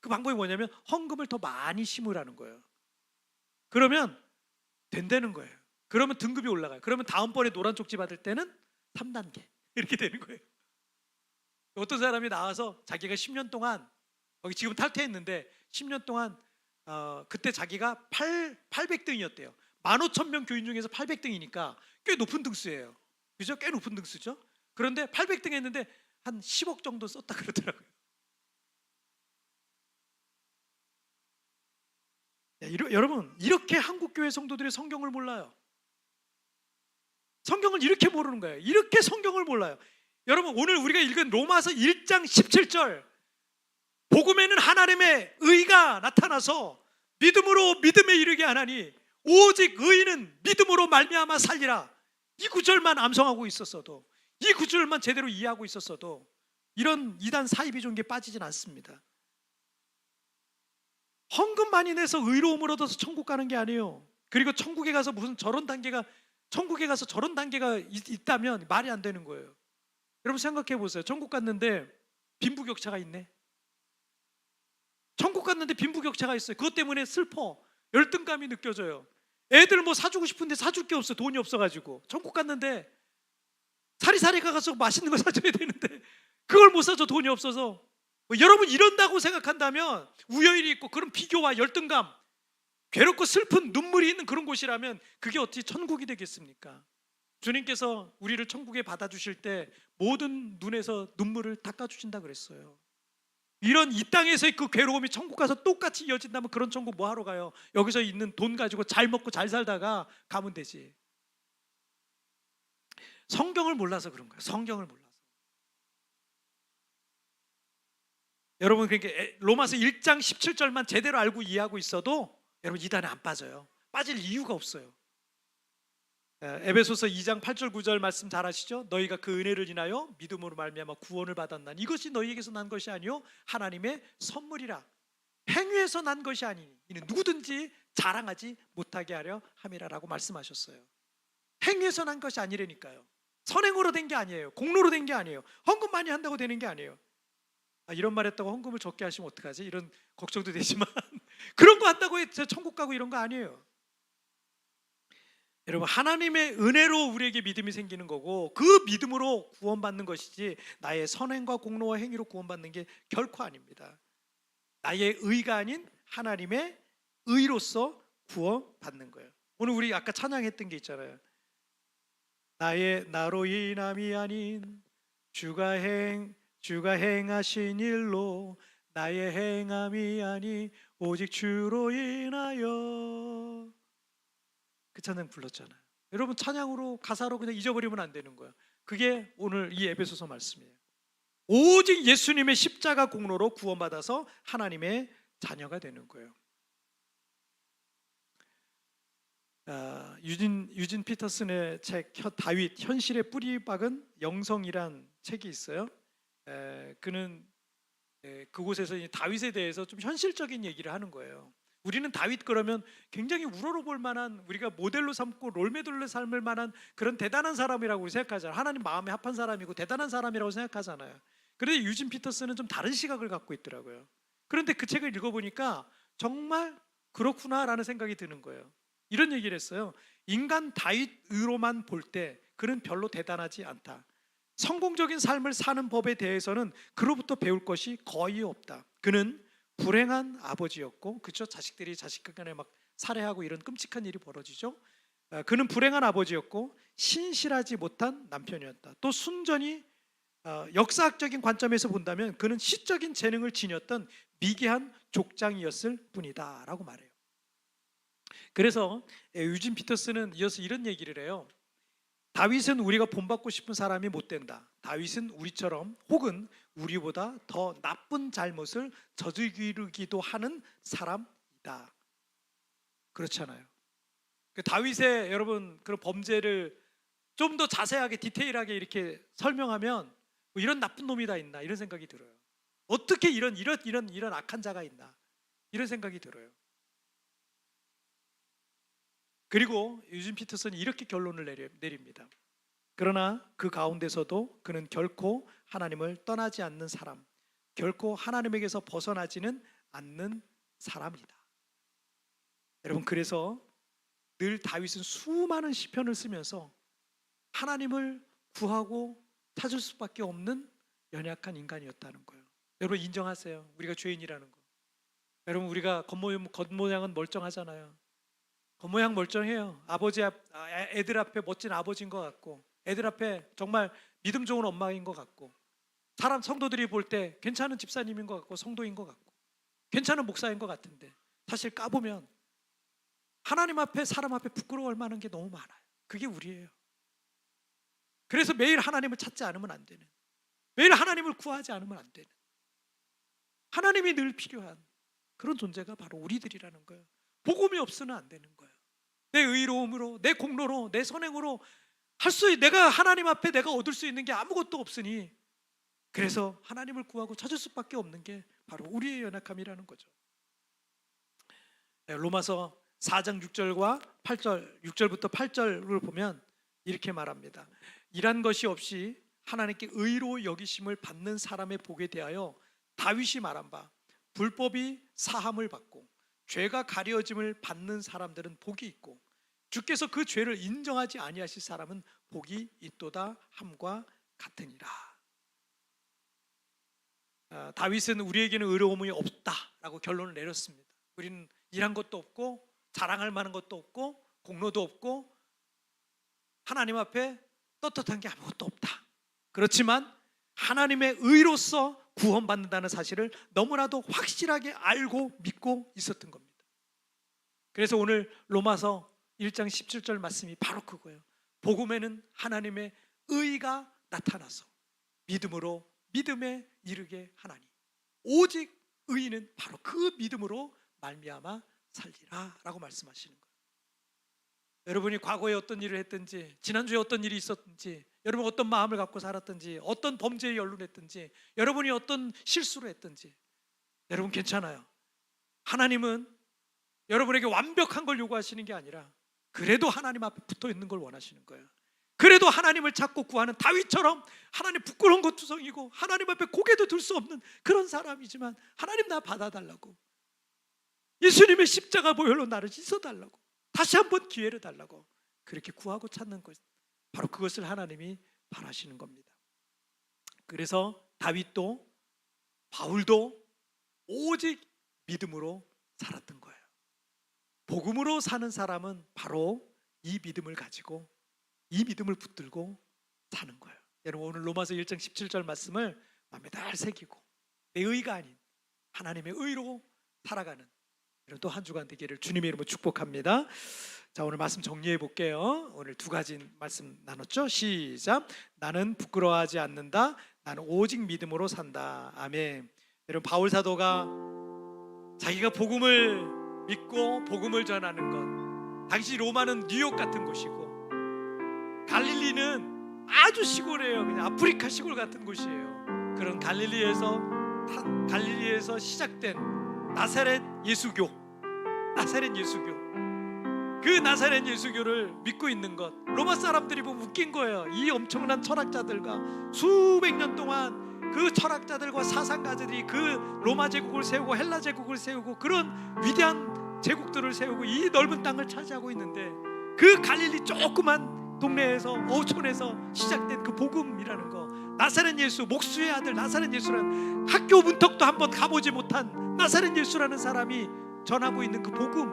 그 방법이 뭐냐면 헌금을 더 많이 심으라는 거예요. 그러면 된다는 거예요. 그러면 등급이 올라가요. 그러면 다음번에 노란 쪽지 받을 때는 3단계 이렇게 되는 거예요. 어떤 사람이 나와서 자기가 10년 동안, 거기 지금 탈퇴했는데 10년 동안 그때 자기가 800등이었대요. 15,000명 교인 중에서 800등이니까 꽤 높은 등수예요. 그죠? 꽤 높은 등수죠. 그런데 800등 했는데 한 10억 정도 썼다 그러더라고요. 여러분, 이렇게 한국교회 성도들이 성경을 몰라요. 성경을 이렇게 모르는 거예요. 이렇게 성경을 몰라요. 여러분, 오늘 우리가 읽은 로마서 1장 17절, 복음에는 하나님의 의가 나타나서 믿음으로 믿음에 이르게 하나니 오직 의인은 믿음으로 말미암아 살리라. 이 구절만 암송하고 있었어도, 이 구절만 제대로 이해하고 있었어도 이런 이단 사이비 종교에 빠지진 않습니다. 헌금 많이 내서 의로움을 얻어서 천국 가는 게 아니에요. 그리고 천국에 가서 천국에 가서 저런 단계가 있다면 말이 안 되는 거예요. 여러분 생각해 보세요. 천국 갔는데 빈부격차가 있네. 천국 갔는데 빈부격차가 있어요. 그것 때문에 슬퍼, 열등감이 느껴져요. 애들 뭐 사주고 싶은데 사줄 게 없어. 돈이 없어가지고. 천국 갔는데 사리사리 가서 맛있는 거 사줘야 되는데 그걸 못 사줘. 돈이 없어서. 여러분 이런다고 생각한다면, 우여일이 있고 그런 비교와 열등감, 괴롭고 슬픈 눈물이 있는 그런 곳이라면 그게 어떻게 천국이 되겠습니까? 주님께서 우리를 천국에 받아주실 때 모든 눈에서 눈물을 닦아주신다 그랬어요. 이런 이 땅에서의 그 괴로움이 천국 가서 똑같이 이어진다면 그런 천국 뭐 하러 가요? 여기서 있는 돈 가지고 잘 먹고 잘 살다가 가면 되지. 성경을 몰라서 그런 거예요. 성경을 몰라서. 여러분, 그러니까 로마서 1장 17절만 제대로 알고 이해하고 있어도 여러분 이단에 안 빠져요. 빠질 이유가 없어요. 에베소서 2장 8절 9절 말씀 잘 아시죠? 너희가 그 은혜를 인하여 믿음으로 말미암아 구원을 받았나니 이것이 너희에게서 난 것이 아니요 하나님의 선물이라. 행위에서 난 것이 아니니 이는 누구든지 자랑하지 못하게 하려 함이라라고 말씀하셨어요. 행위에서 난 것이 아니라니까요. 선행으로 된 게 아니에요. 공로로 된 게 아니에요. 헌금 많이 한다고 되는 게 아니에요. 이런 말 했다고 헌금을 적게 하시면 어떡하지? 이런 걱정도 되지만 그런 거 한다고 해서 천국 가고 이런 거 아니에요. 여러분, 하나님의 은혜로 우리에게 믿음이 생기는 거고 그 믿음으로 구원받는 것이지 나의 선행과 공로와 행위로 구원받는 게 결코 아닙니다. 나의 의가 아닌 하나님의 의로서 구원받는 거예요. 오늘 우리 아까 찬양했던 게 있잖아요. 나로 인함이 아닌 주가 행하신 일로 나의 행함이 아니 오직 주로 인하여. 그 찬양 불렀잖아요. 여러분, 찬양으로 가사로 그냥 잊어버리면 안 되는 거예요. 그게 오늘 이 에베소서 말씀이에요. 오직 예수님의 십자가 공로로 구원받아서 하나님의 자녀가 되는 거예요. 유진 피터슨의 책 다윗 현실의 뿌리 박은 영성이란 책이 있어요. 그는 그곳에서 다윗에 대해서 좀 현실적인 얘기를 하는 거예요. 우리는 다윗 그러면 굉장히 우러러볼 만한, 우리가 모델로 삼고 롤모델로 삼을 만한 그런 대단한 사람이라고 생각하잖아요. 하나님 마음에 합한 사람이고 대단한 사람이라고 생각하잖아요. 그런데 유진 피터슨은 좀 다른 시각을 갖고 있더라고요. 그런데 그 책을 읽어보니까 정말 그렇구나라는 생각이 드는 거예요. 이런 얘기를 했어요. 인간 다윗으로만 볼 때 그는 별로 대단하지 않다. 성공적인 삶을 사는 법에 대해서는 그로부터 배울 것이 거의 없다. 그는 불행한 아버지였고, 그렇죠? 자식들이 자식 간에 막 살해하고 이런 끔찍한 일이 벌어지죠. 그는 불행한 아버지였고 신실하지 못한 남편이었다. 또 순전히 역사학적인 관점에서 본다면 그는 시적인 재능을 지녔던 미개한 족장이었을 뿐이다 라고 말해요. 그래서 유진 피터스는 이어서 이런 얘기를 해요. 다윗은 우리가 본받고 싶은 사람이 못 된다. 다윗은 우리처럼 혹은 우리보다 더 나쁜 잘못을 저지르기도 하는 사람이다. 그렇잖아요. 그 다윗의 여러분 그런 범죄를 좀 더 자세하게 디테일하게 이렇게 설명하면 뭐 이런 나쁜 놈이 다 있나 이런 생각이 들어요. 어떻게 이런 악한 자가 있나 이런 생각이 들어요. 그리고 유진 피터슨이 이렇게 결론을 내립니다. 그러나 그 가운데서도 그는 결코 하나님을 떠나지 않는 사람, 결코 하나님에게서 벗어나지는 않는 사람이다. 여러분, 그래서 늘 다윗은 수많은 시편을 쓰면서 하나님을 구하고 찾을 수밖에 없는 연약한 인간이었다는 거예요. 여러분 인정하세요. 우리가 죄인이라는 거. 여러분 우리가 겉모양은 멀쩡하잖아요. 겉모양 멀쩡해요. 애들 앞에 멋진 아버지인 것 같고, 애들 앞에 정말 믿음 좋은 엄마인 것 같고, 성도들이 볼 때 괜찮은 집사님인 것 같고, 성도인 것 같고, 괜찮은 목사인 것 같은데 사실 까보면 하나님 앞에 사람 앞에 부끄러워할 만한 게 너무 많아요. 그게 우리예요. 그래서 매일 하나님을 찾지 않으면 안 되는, 매일 하나님을 구하지 않으면 안 되는, 하나님이 늘 필요한 그런 존재가 바로 우리들이라는 거예요. 복음이 없으면 안 되는 거예요. 내 의로움으로, 내 공로로, 내 선행으로 내가 하나님 앞에 내가 얻을 수 있는 게 아무것도 없으니, 그래서 하나님을 구하고 찾을 수밖에 없는 게 바로 우리의 연약함이라는 거죠. 로마서 4장 6절과 8절, 6절부터 8절을 보면 이렇게 말합니다. 이란 것이 없이 하나님께 의로 여기심을 받는 사람의 복에 대하여 다윗이 말한 바, 불법이 사함을 받고 죄가 가려짐을 받는 사람들은 복이 있고 주께서 그 죄를 인정하지 아니하실 사람은 복이 있도다 함과 같으니라. 다윗은 우리에게는 의로움이 없다라고 결론을 내렸습니다. 우리는 일한 것도 없고 자랑할 만한 것도 없고 공로도 없고 하나님 앞에 떳떳한 게 아무것도 없다. 그렇지만 하나님의 의로서 구원받는다는 사실을 너무나도 확실하게 알고 믿고 있었던 겁니다. 그래서 오늘 로마서 1장 17절 말씀이 바로 그거예요. 복음에는 하나님의 의가 나타나서 믿음으로 믿음에 이르게 하나니 오직 의인은 바로 그 믿음으로 말미암아 살리라 라고 말씀하시는 거예요. 여러분이 과거에 어떤 일을 했든지, 지난주에 어떤 일이 있었든지, 여러분 어떤 마음을 갖고 살았든지, 어떤 범죄에 연루했든지, 여러분이 어떤 실수를 했든지, 여러분 괜찮아요. 하나님은 여러분에게 완벽한 걸 요구하시는 게 아니라 그래도 하나님 앞에 붙어 있는 걸 원하시는 거예요. 그래도 하나님을 찾고 구하는 다윗처럼 하나님 부끄러운 것 투성이고 하나님 앞에 고개도 들 수 없는 그런 사람이지만 하나님 나 받아달라고, 예수님의 십자가 보혈로 나를 씻어달라고, 다시 한번 기회를 달라고 그렇게 구하고 찾는 것, 바로 그것을 하나님이 바라시는 겁니다. 그래서 다윗도 바울도 오직 믿음으로 살았던 거예요. 복음으로 사는 사람은 바로 이 믿음을 가지고 이 믿음을 붙들고 사는 거예요. 여러분, 오늘 로마서 1장 17절 말씀을 마음에 잘 새기고 내 의가 아닌 하나님의 의로 살아가는 또 한 주간 되기를 주님의 이름으로 축복합니다. 자, 오늘 말씀 정리해 볼게요. 오늘 두 가지 말씀 나눴죠. 시작. 나는 부끄러워하지 않는다. 나는 오직 믿음으로 산다. 아멘. 여러분, 바울 사도가 자기가 복음을 믿고 복음을 전하는 것, 당시 로마는 뉴욕 같은 곳이고 갈릴리는 아주 시골이에요. 그냥 아프리카 시골 같은 곳이에요. 그런 갈릴리에서 시작된 나사렛 예수교, 그 나사렛 예수교를 믿고 있는 것, 로마 사람들이 보면 웃긴 거예요. 이 엄청난 철학자들과 수백 년 동안 그 철학자들과 사상가들이 그 로마 제국을 세우고 헬라 제국을 세우고 그런 위대한 제국들을 세우고 이 넓은 땅을 차지하고 있는데, 그 갈릴리 조그만 동네에서 어촌에서 시작된 그 복음이라는 거, 나사렛 예수, 목수의 아들 나사렛 예수라는, 학교 문턱도 한번 가보지 못한 나사렛 예수라는 사람이 전하고 있는 그 복음,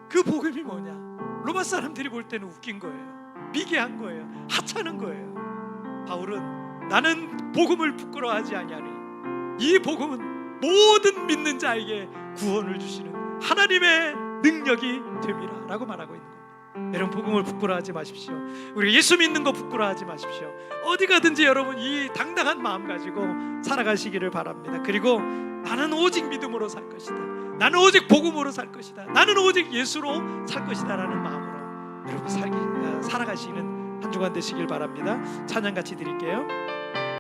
그 복음이 뭐냐? 로마 사람들이 볼 때는 웃긴 거예요. 미개한 거예요. 하찮은 거예요. 바울은 나는 복음을 부끄러워하지 아니하니 이 복음은 모든 믿는 자에게 구원을 주시는 하나님의 능력이 됨이라 라고 말하고 있는 겁니다. 여러분, 복음을 부끄러워하지 마십시오. 우리 예수 믿는 거 부끄러워하지 마십시오. 어디 가든지 여러분 이 당당한 마음 가지고 살아가시기를 바랍니다. 그리고 나는 오직 믿음으로 살 것이다, 나는 오직 복음으로 살 것이다, 나는 오직 예수로 살 것이다 라는 마음으로 여러분 살아가시는 한 주간 되시길 바랍니다. 찬양 같이 드릴게요.